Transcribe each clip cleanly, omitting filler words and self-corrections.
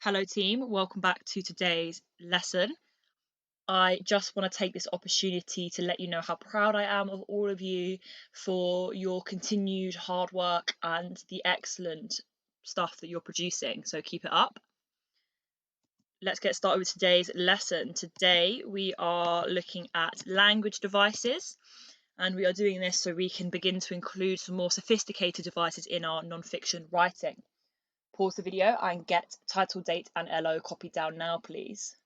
Hello team, welcome back to today's lesson. I just want to take this opportunity to let you know how proud I am of all of you for your continued hard work and the excellent stuff that you're producing, so keep it up. Let's get started with today's lesson. Today we are looking at language devices, and we are doing this so we can begin to include some more sophisticated devices in our non-fiction writing. Pause the video and get title, date and LO copied down now, please.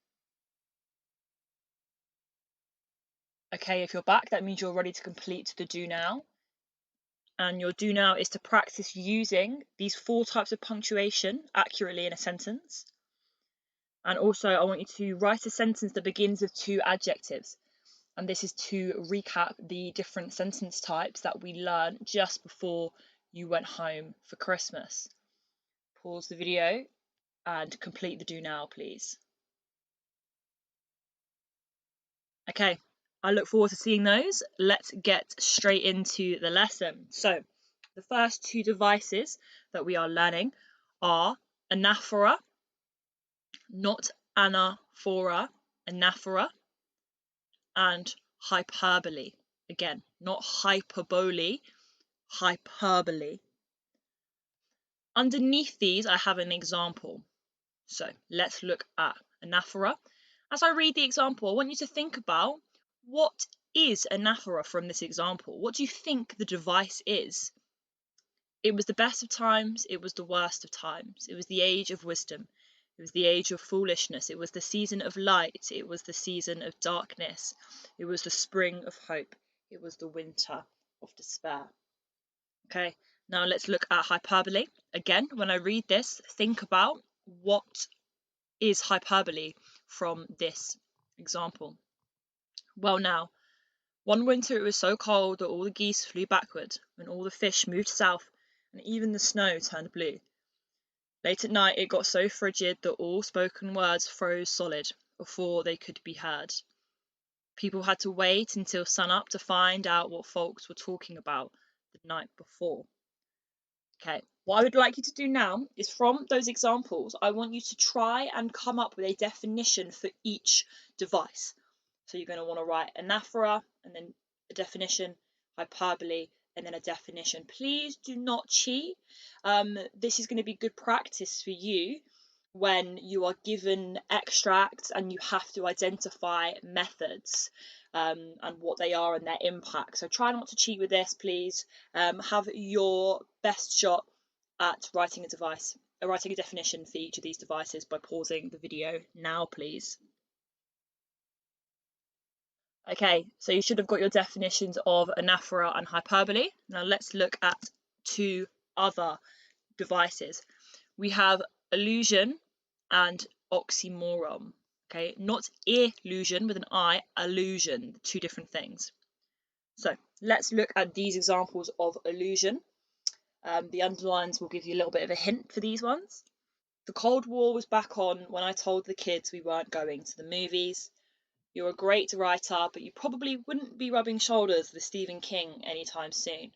Okay, if you're back, that means you're ready to complete the do now. And your do now is to practice using these 4 types of punctuation accurately in a sentence. And also, I want you to write a sentence that begins with 2 adjectives. And this is to recap the different sentence types that we learned just before you went home for Christmas. Pause the video and complete the do now, please. Okay, I look forward to seeing those. Let's get straight into the lesson. So, the first 2 devices that we are learning are anaphora, not anaphora, anaphora, and hyperbole. Again, not hyperbole, hyperbole. Underneath these, I have an example. So, let's look at anaphora. As I read the example, I want you to think about what is anaphora from this example. What do you think the device is? It was the best of times, it was the worst of times. It was the age of wisdom, it was the age of foolishness, it was the season of light, it was the season of darkness, it was the spring of hope, it was the winter of despair. Okay, now let's look at hyperbole. Again, when I read this, think about what is hyperbole from this example. Well, now, one winter it was so cold that all the geese flew backward, and all the fish moved south, and even the snow turned blue. Late at night it got so frigid that all spoken words froze solid before they could be heard. People had to wait until sunup to find out what folks were talking about the night before. Okay, what I would like you to do now is from those examples, I want you to try and come up with a definition for each device. So you're going to want to write anaphora and then a definition, hyperbole, and then a definition. Please do not cheat. This is going to be good practice for you when you are given extracts and you have to identify methods and what they are and their impact. So try not to cheat with this, please. Have your best shot at writing a definition for each of these devices by pausing the video now, please. Okay, so you should have got your definitions of anaphora and hyperbole. Now let's look at 2 other devices. We have allusion and oxymoron. Okay, not illusion with an I, allusion, 2 different things. So let's look at these examples of allusion. The underlines will give you a little bit of a hint for these ones. The Cold War was back on when I told the kids we weren't going to the movies. You're a great writer, but you probably wouldn't be rubbing shoulders with Stephen King anytime soon.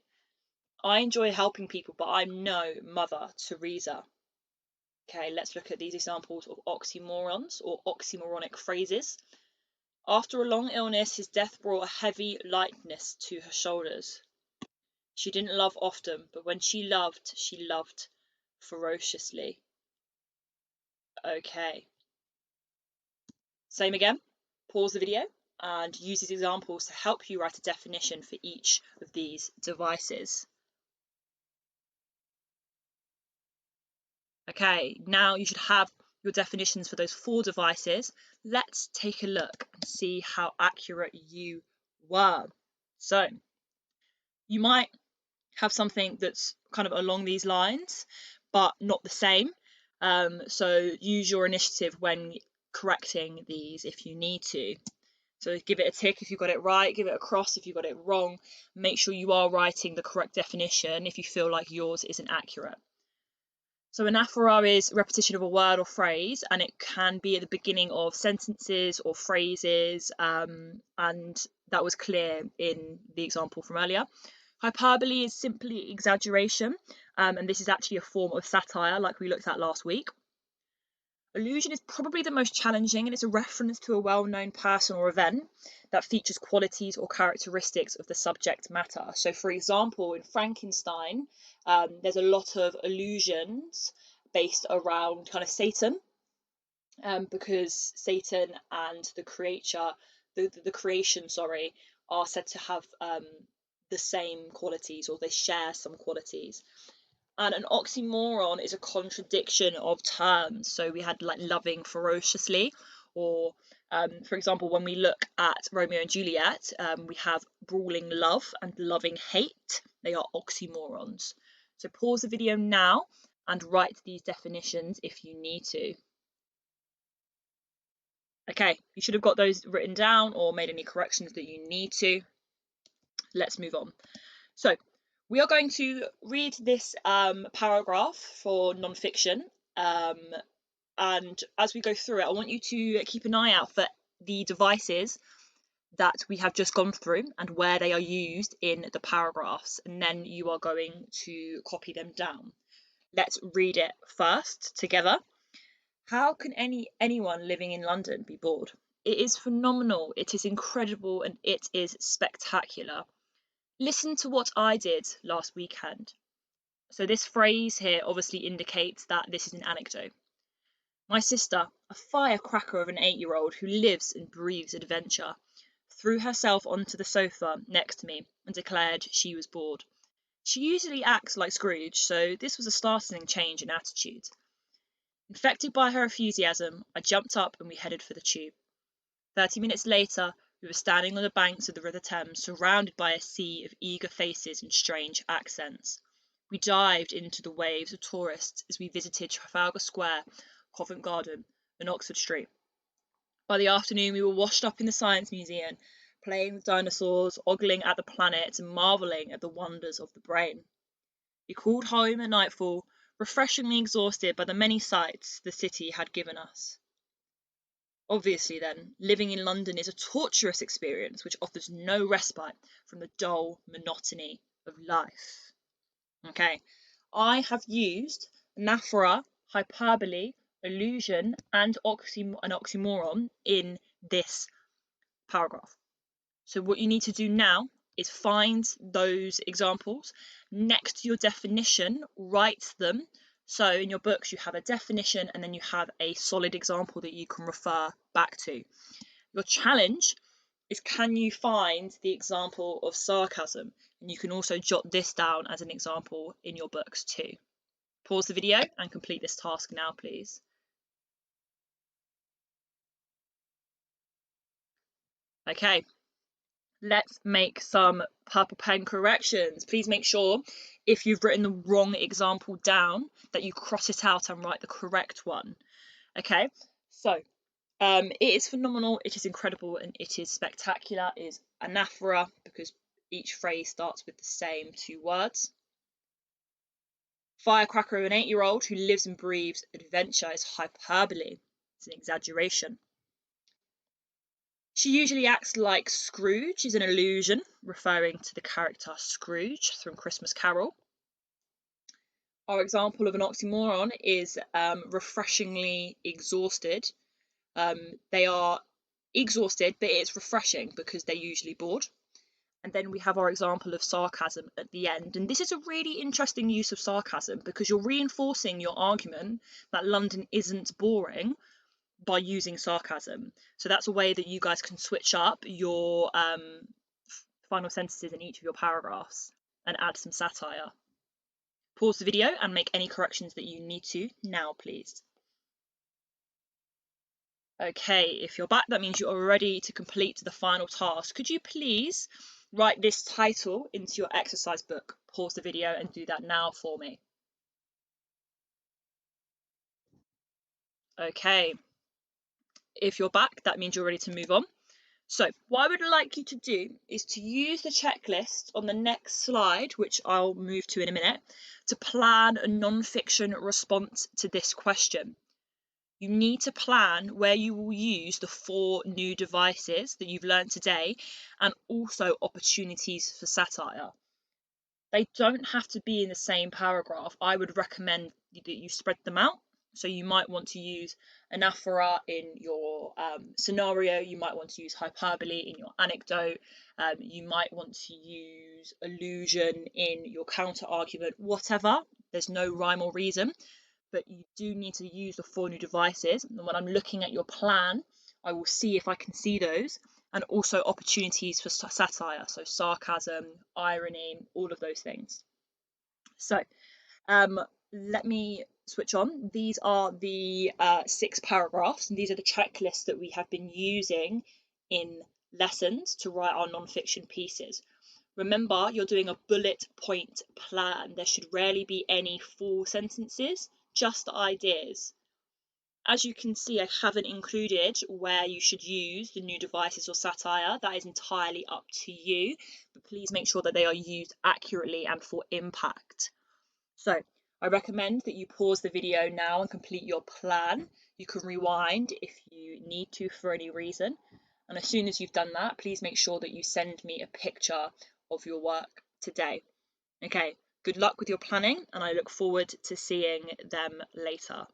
I enjoy helping people, but I'm no Mother Teresa. Okay, let's look at these examples of oxymorons or oxymoronic phrases. After a long illness, his death brought a heavy lightness to her shoulders. She didn't love often, but when she loved ferociously. Okay. Same again. Pause the video and use these examples to help you write a definition for each of these devices. Okay, now you should have your definitions for those 4 devices. Let's take a look and see how accurate you were. So, you might have something that's kind of along these lines, but not the same. So use your initiative when correcting these if you need to. So give it a tick if you got it right, give it a cross if you got it wrong. Make sure you are writing the correct definition if you feel like yours isn't accurate. So anaphora is repetition of a word or phrase, and it can be at the beginning of sentences or phrases, and that was clear in the example from earlier. Hyperbole is simply exaggeration, and this is actually a form of satire like we looked at last week. Allusion is probably the most challenging, and it's a reference to a well-known person or event that features qualities or characteristics of the subject matter. So, for example, in Frankenstein, there's a lot of allusions based around kind of Satan, because Satan and the creation, are said to have the same qualities, or they share some qualities. And an oxymoron is a contradiction of terms. So we had like loving ferociously, or for example, when we look at Romeo and Juliet, we have brawling love and loving hate. They are oxymorons. So pause the video now and write these definitions if you need to. Okay, you should have got those written down or made any corrections that you need to. Let's move on. So we are going to read this paragraph for non-fiction, and as we go through it, I want you to keep an eye out for the devices that we have just gone through and where they are used in the paragraphs, and then you are going to copy them down. Let's read it first together. How can anyone living in London be bored? It is phenomenal, it is incredible, and it is spectacular. Listen to what I did last weekend. So this phrase here obviously indicates that this is an anecdote. My sister, a firecracker of an 8-year-old who lives and breathes adventure, threw herself onto the sofa next to me and declared she was bored. She usually acts like Scrooge, so this was a startling change in attitude. Infected by her enthusiasm, I jumped up and we headed for the tube. 30 minutes later, we were standing on the banks of the River Thames, surrounded by a sea of eager faces and strange accents. We dived into the waves of tourists as we visited Trafalgar Square, Covent Garden, and Oxford Street. By the afternoon, we were washed up in the Science Museum, playing with dinosaurs, ogling at the planets, and marvelling at the wonders of the brain. We called home at nightfall, refreshingly exhausted by the many sights the city had given us. Obviously, then, living in London is a torturous experience which offers no respite from the dull monotony of life. Okay, I have used anaphora, hyperbole, allusion, and an oxymoron in this paragraph. So what you need to do now is find those examples next to your definition, write them. So in your books you have a definition and then you have a solid example that you can refer back to. Your challenge is, can you find the example of sarcasm? And you can also jot this down as an example in your books too. Pause the video and complete this task now, please. Okay, let's make some purple pen corrections. Please make sure if you've written the wrong example down that you cross it out and write the correct one. Okay, so it is phenomenal, it is incredible, and it is spectacular is anaphora because each phrase starts with the same 2 words. Firecracker of an 8-year-old who lives and breathes adventure is hyperbole. It's an exaggeration. She usually acts like Scrooge is an allusion, referring to the character Scrooge from Christmas Carol. Our example of an oxymoron is refreshingly exhausted. They are exhausted, but it's refreshing because they're usually bored. And then we have our example of sarcasm at the end. And this is a really interesting use of sarcasm because you're reinforcing your argument that London isn't boring by using sarcasm. So that's a way that you guys can switch up your final sentences in each of your paragraphs and add some satire. Pause the video and make any corrections that you need to now, please. Okay, if you're back, that means you are ready to complete the final task. Could you please write this title into your exercise book? Pause the video and do that now for me. Okay, if you're back, that means you're ready to move on. So what I would like you to do is to use the checklist on the next slide, which I'll move to in a minute, to plan a non-fiction response to this question. You need to plan where you will use the 4 new devices that you've learned today and also opportunities for satire. They don't have to be in the same paragraph. I would recommend that you spread them out So you might want to use anaphora in your scenario, you might want to use hyperbole in your anecdote, you might want to use allusion in your counter argument, whatever. There's no rhyme or reason, but you do need to use the 4 new devices. And when I'm looking at your plan, I will see if I can see those, and also opportunities for satire, so sarcasm, irony, all of those things. So let me switch on. These are the 6 paragraphs, and these are the checklists that we have been using in lessons to write our non-fiction pieces. Remember, you're doing a bullet point plan. There should rarely be any full sentences, just ideas. As you can see, I haven't included where you should use the new devices or satire. That is entirely up to you, but please make sure that they are used accurately and for impact. So I recommend that you pause the video now and complete your plan. You can rewind if you need to for any reason. And as soon as you've done that, please make sure that you send me a picture of your work today. Okay, good luck with your planning, and I look forward to seeing them later.